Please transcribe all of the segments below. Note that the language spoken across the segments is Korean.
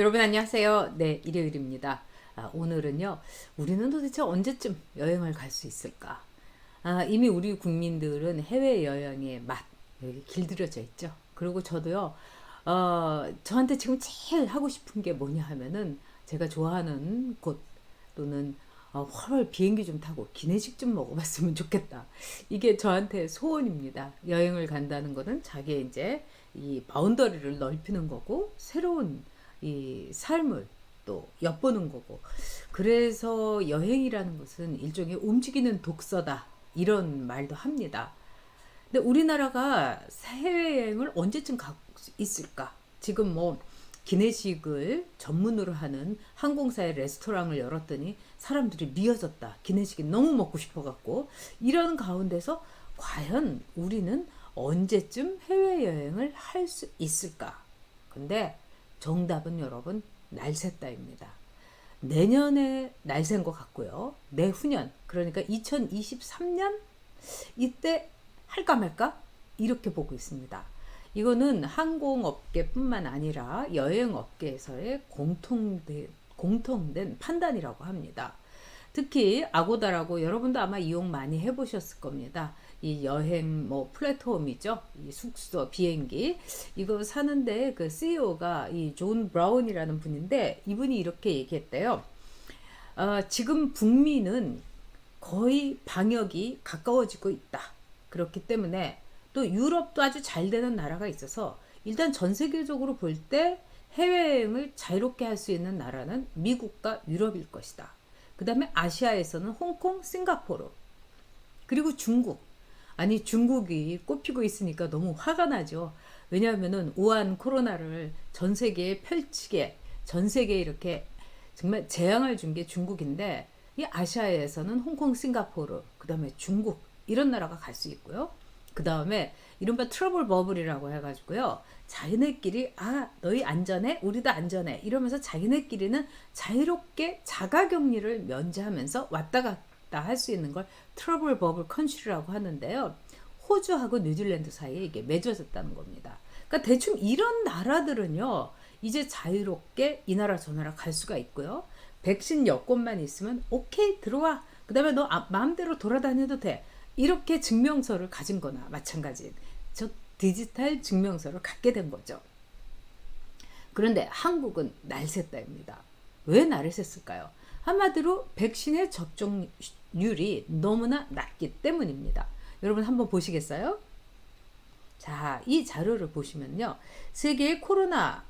여러분 안녕하세요. 네, 일요일입니다. 오늘은요, 우리는 도대체 언제쯤 여행을 갈 수 있을까? 이미 우리 국민들은 해외여행의 맛, 여기 길들여져 있죠. 그리고 저도요, 저한테 지금 제일 하고 싶은 게 뭐냐 하면은 제가 좋아하는 곳 또는 헐 비행기 좀 타고 기내식 좀 먹어봤으면 좋겠다. 이게 저한테 소원입니다. 여행을 간다는 거는 자기의 이제 이 바운더리를 넓히는 거고 새로운 이 삶을 또 엿보는 거고, 그래서 여행이라는 것은 일종의 움직이는 독서다 이런 말도 합니다. 근데 우리나라가 해외여행을 언제쯤 갈 수 있을까? 지금 뭐 기내식을 전문으로 하는 항공사의 레스토랑을 열었더니 사람들이 미어졌다. 기내식이 너무 먹고 싶어갖고 이런 가운데서 과연 우리는 언제쯤 해외여행을 할 수 있을까? 근데 정답은 여러분 날샜다입니다. 내년에 날샌 것 같고요. 내후년 그러니까 2023년 이때 할까 말까 이렇게 보고 있습니다. 이거는 항공업계뿐만 아니라 여행업계에서의 공통된 판단이라고 합니다. 특히 아고다라고 여러분도 아마 이용 많이 해보셨을 겁니다. 이 여행 뭐 플랫폼이죠. 이 숙소, 비행기 이거 사는데 그 CEO가 이 존 브라운이라는 분인데 이분이 이렇게 얘기했대요. 지금 북미는 거의 방역이 가까워지고 있다. 그렇기 때문에 또 유럽도 아주 잘 되는 나라가 있어서 일단 전 세계적으로 볼 때 해외여행을 자유롭게 할 수 있는 나라는 미국과 유럽일 것이다. 그 다음에 아시아에서는 홍콩, 싱가포르, 그리고 중국. 아니 중국이 꼽히고 있으니까 너무 화가 나죠. 왜냐하면은 우한 코로나를 전 세계에 펼치게 전 세계에 이렇게 정말 재앙을 준 게 중국인데 이 아시아에서는 홍콩, 싱가포르, 그 다음에 중국 이런 나라가 갈 수 있고요. 그 다음에 이른바 트러블 버블이라고 해가지고요. 자기네끼리 너희 안전해? 우리도 안전해. 이러면서 자기네끼리는 자유롭게 자가격리를 면제하면서 왔다 갔다 할 수 있는 걸 트러블 버블 컨트리라고 하는데요. 호주하고 뉴질랜드 사이에 이게 맺어졌다는 겁니다. 그러니까 대충 이런 나라들은요. 이제 자유롭게 이 나라 저 나라 갈 수가 있고요. 백신 여권만 있으면 오케이 들어와. 그 다음에 너 마음대로 돌아다녀도 돼. 이렇게 증명서를 가진 거나 마찬가지. 즉 디지털 증명서를 갖게 된 거죠. 그런데 한국은 날샜다입니다. 왜 날을 샜을까요? 한마디로 백신의 접종률이 너무나 낮기 때문입니다. 여러분 한번 보시겠어요? 자, 이 자료를 보시면요. 세계의 코로나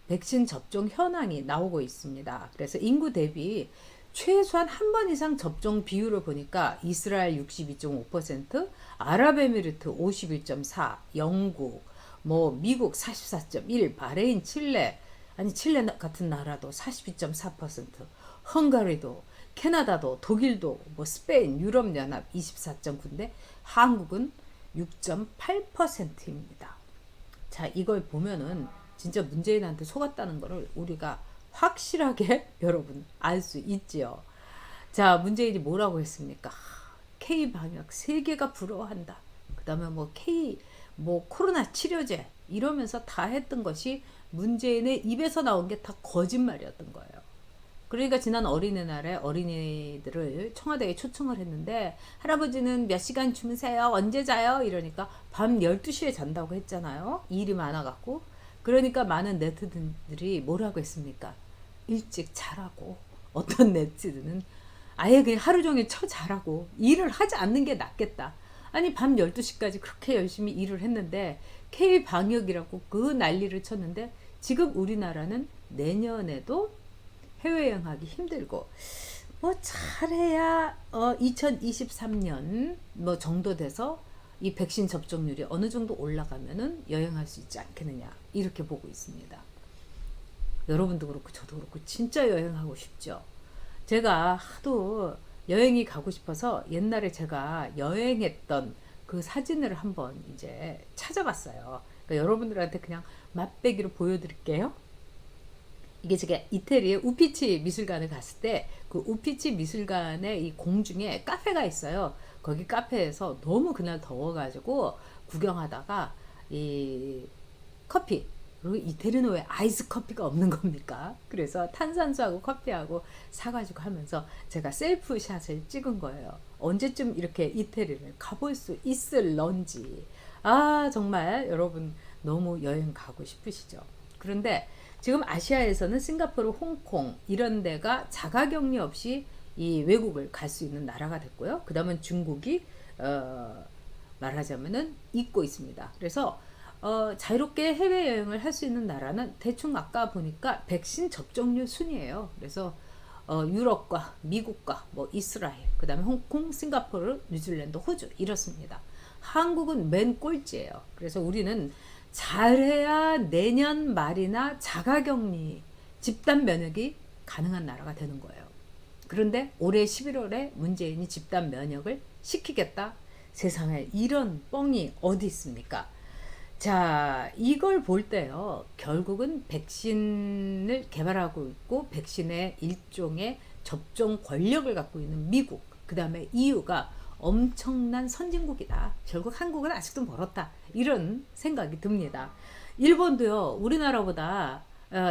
백신 접종 현황이 나오고 있습니다. 그래서 인구 대비 최소한 한 번 이상 접종 비율을 보니까 이스라엘 62.5%, 아랍에미리트 51.4, 영국, 뭐 미국 44.1, 바레인, 칠레, 아니 칠레 같은 나라도 42.4%, 헝가리도, 캐나다도, 독일도, 뭐 스페인, 유럽연합 24.9인데 한국은 6.8%입니다. 자, 이걸 보면은 진짜 문재인한테 속았다는 거를 우리가 확실하게 여러분 알 수 있지요. 자, 문재인이 뭐라고 했습니까? K 방역 세계가 부러워한다. 그다음에 뭐 K 뭐 코로나 치료제 이러면서 다 했던 것이 문재인의 입에서 나온 게 다 거짓말이었던 거예요. 그러니까 지난 어린이날에 어린이들을 청와대에 초청을 했는데 할아버지는 몇 시간 주무세요? 언제 자요? 이러니까 밤 12시에 잔다고 했잖아요. 일이 많아갖고. 그러니까 많은 네티즌들이 뭐라고 했습니까? 일찍 자라고. 어떤 네티즌은 아예 그냥 하루 종일 자라고 일을 하지 않는 게 낫겠다. 아니 밤 12시까지 그렇게 열심히 일을 했는데 K방역이라고 그 난리를 쳤는데 지금 우리나라는 내년에도 해외여행하기 힘들고 뭐 잘해야 2023년 뭐 정도 돼서 이 백신 접종률이 어느 정도 올라가면은 여행할 수 있지 않겠느냐 이렇게 보고 있습니다. 여러분도 그렇고 저도 그렇고 진짜 여행하고 싶죠. 제가 하도 여행이 가고 싶어서 옛날에 제가 여행했던 그 사진을 한번 이제 찾아봤어요. 그러니까 여러분들한테 그냥 맛배기로 보여드릴게요. 이게 제가 이태리의 우피치 미술관을 갔을 때 그 우피치 미술관의 이 공중에 카페가 있어요. 거기 카페에서 너무 그날 더워가지고 구경하다가 이 커피 그리고 이태리는 왜 아이스 커피가 없는 겁니까? 그래서 탄산수하고 커피하고 사가지고 하면서 제가 셀프샷을 찍은 거예요. 언제쯤 이렇게 이태리를 가볼 수 있을런지. 아, 정말 여러분 너무 여행 가고 싶으시죠? 그런데 지금 아시아에서는 싱가포르, 홍콩 이런 데가 자가격리 없이 이 외국을 갈 수 있는 나라가 됐고요. 그 다음은 중국이 말하자면은 있고 있습니다. 그래서 자유롭게 해외여행을 할 수 있는 나라는 대충 아까 보니까 백신 접종률 순이에요. 그래서 유럽과 미국과 뭐 이스라엘, 그 다음에 홍콩, 싱가포르, 뉴질랜드, 호주 이렇습니다. 한국은 맨 꼴찌예요. 그래서 우리는 잘해야 내년 말이나 자가격리, 집단 면역이 가능한 나라가 되는 거예요. 그런데 올해 11월에 문재인이 집단 면역을 시키겠다. 세상에 이런 뻥이 어디 있습니까? 자, 이걸 볼 때요. 결국은 백신을 개발하고 있고 백신의 일종의 접종 권력을 갖고 있는 미국, 그 다음에 EU가 엄청난 선진국이다. 결국 한국은 아직도 멀었다. 이런 생각이 듭니다. 일본도요. 우리나라보다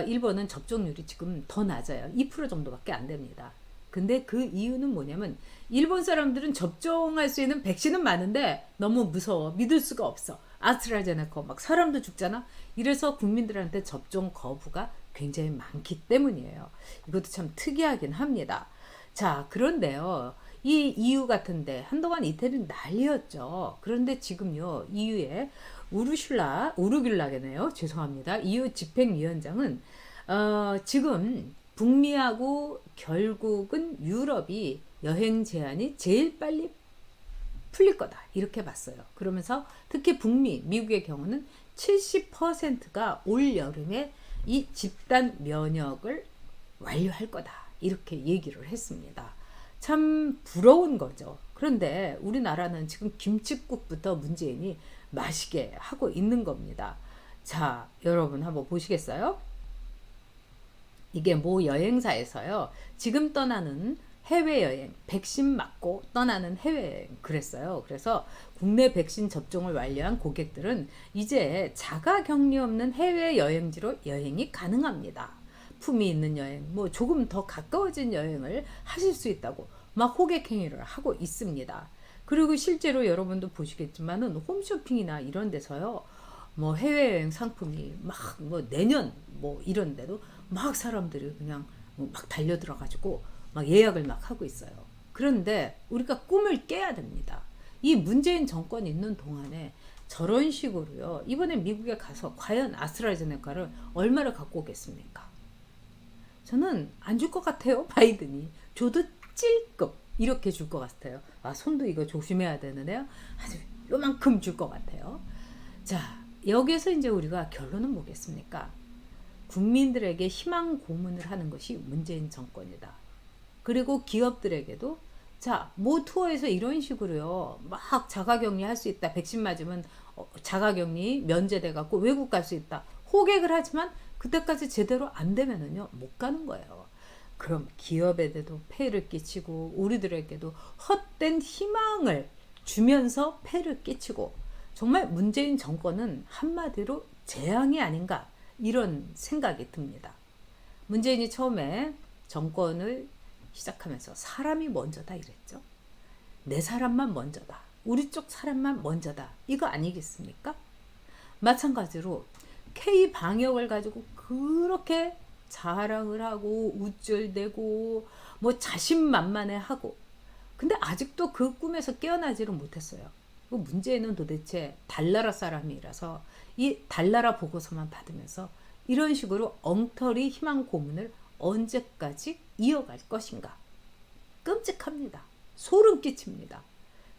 일본은 접종률이 지금 더 낮아요. 2% 정도밖에 안 됩니다. 근데 그 이유는 뭐냐면 일본 사람들은 접종할 수 있는 백신은 많은데 너무 무서워. 믿을 수가 없어. 아스트라제네카 막 사람도 죽잖아. 이래서 국민들한테 접종 거부가 굉장히 많기 때문이에요. 이것도 참 특이하긴 합니다. 자, 그런데요. 이 EU 같은데 한동안 이태리는 난리였죠. 그런데 지금요. EU의 우르귤라겠네요. 죄송합니다. EU 집행위원장은 지금 북미하고 결국은 유럽이 여행 제한이 제일 빨리 풀릴 거다. 이렇게 봤어요. 그러면서 특히 북미, 미국의 경우는 70%가 올 여름에 이 집단 면역을 완료할 거다. 이렇게 얘기를 했습니다. 참 부러운 거죠. 그런데 우리나라는 지금 김칫국부터 문재인이 마시게 하고 있는 겁니다. 자, 여러분 한번 보시겠어요? 이게 모 여행사에서요. 지금 떠나는 해외여행, 백신 맞고 떠나는 해외여행 그랬어요. 그래서 국내 백신 접종을 완료한 고객들은 이제 자가격리 없는 해외여행지로 여행이 가능합니다. 품위 있는 여행, 뭐 조금 더 가까워진 여행을 하실 수 있다고 막 호객 행위를 하고 있습니다. 그리고 실제로 여러분도 보시겠지만은 홈쇼핑이나 이런 데서요. 뭐 해외여행 상품이 막 뭐 내년 뭐 이런 데도 막 사람들이 그냥 막 달려들어 가지고 막 예약을 막 하고 있어요. 그런데 우리가 꿈을 깨야 됩니다. 이 문재인 정권이 있는 동안에 저런 식으로요. 이번에 미국에 가서 과연 아스트라제네카를 얼마를 갖고 오겠습니까? 저는 안 줄 것 같아요. 바이든이. 줘도 찔끔 이렇게 줄 것 같아요. 아, 손도 이거 조심해야 되는데요. 아주 요만큼 줄 것 같아요. 자, 여기에서 이제 우리가 결론은 뭐겠습니까? 국민들에게 희망 고문을 하는 것이 문재인 정권이다. 그리고 기업들에게도 자, 모 투어에서 이런 식으로요. 막 자가격리 할 수 있다. 백신 맞으면 자가격리 면제돼 갖고 외국 갈 수 있다. 호객을 하지만 그때까지 제대로 안 되면은요. 못 가는 거예요. 그럼 기업에도 폐해를 끼치고 우리들에게도 헛된 희망을 주면서 폐해를 끼치고 정말 문재인 정권은 한마디로 재앙이 아닌가 이런 생각이 듭니다. 문재인이 처음에 정권을 시작하면서 사람이 먼저다 이랬죠. 내 사람만 먼저다. 우리 쪽 사람만 먼저다. 이거 아니겠습니까? 마찬가지로 K 방역을 가지고 그렇게 자랑을 하고 우쭐대고 뭐 자신만만해하고 근데 아직도 그 꿈에서 깨어나지를 못했어요. 문제는 도대체 달나라 사람이라서 이 달나라 보고서만 받으면서 이런 식으로 엉터리 희망 고문을 언제까지 이어갈 것인가. 끔찍합니다. 소름 끼칩니다.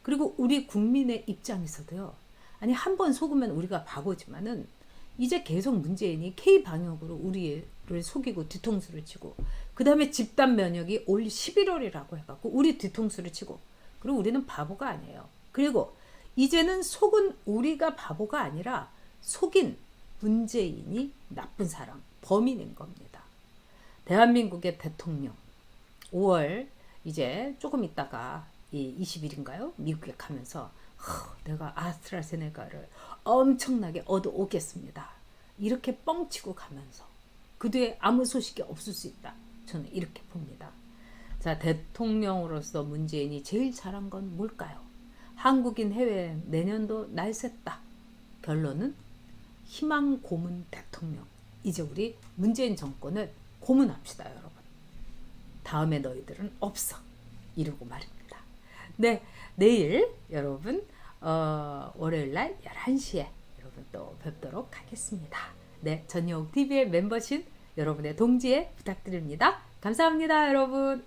그리고 우리 국민의 입장에서도요. 아니 한 번 속으면 우리가 바보지만은 이제 계속 문재인이 K방역으로 우리를 속이고 뒤통수를 치고 그 다음에 집단 면역이 올 11월이라고 해갖고 우리 뒤통수를 치고 그리고 우리는 바보가 아니에요. 그리고 이제는 속은 우리가 바보가 아니라 속인 문재인이 나쁜 사람, 범인인 겁니다. 대한민국의 대통령 5월 이제 조금 있다가 이 20일인가요? 미국에 가면서 내가 아스트라제네카를 엄청나게 얻어오겠습니다. 이렇게 뻥치고 가면서 그 뒤에 아무 소식이 없을 수 있다. 저는 이렇게 봅니다. 자, 대통령으로서 문재인이 제일 잘한 건 뭘까요? 한국인 해외여행 내년도 날샜다. 결론은 희망 고문 대통령. 이제 우리 문재인 정권을 고문합시다, 여러분. 다음에 너희들은 없어. 이러고 말입니다. 네, 내일 여러분 월요일날 11시에 여러분 또 뵙도록 하겠습니다. 네, 전용 TV의 멤버십 여러분의 동지에 부탁드립니다. 감사합니다, 여러분.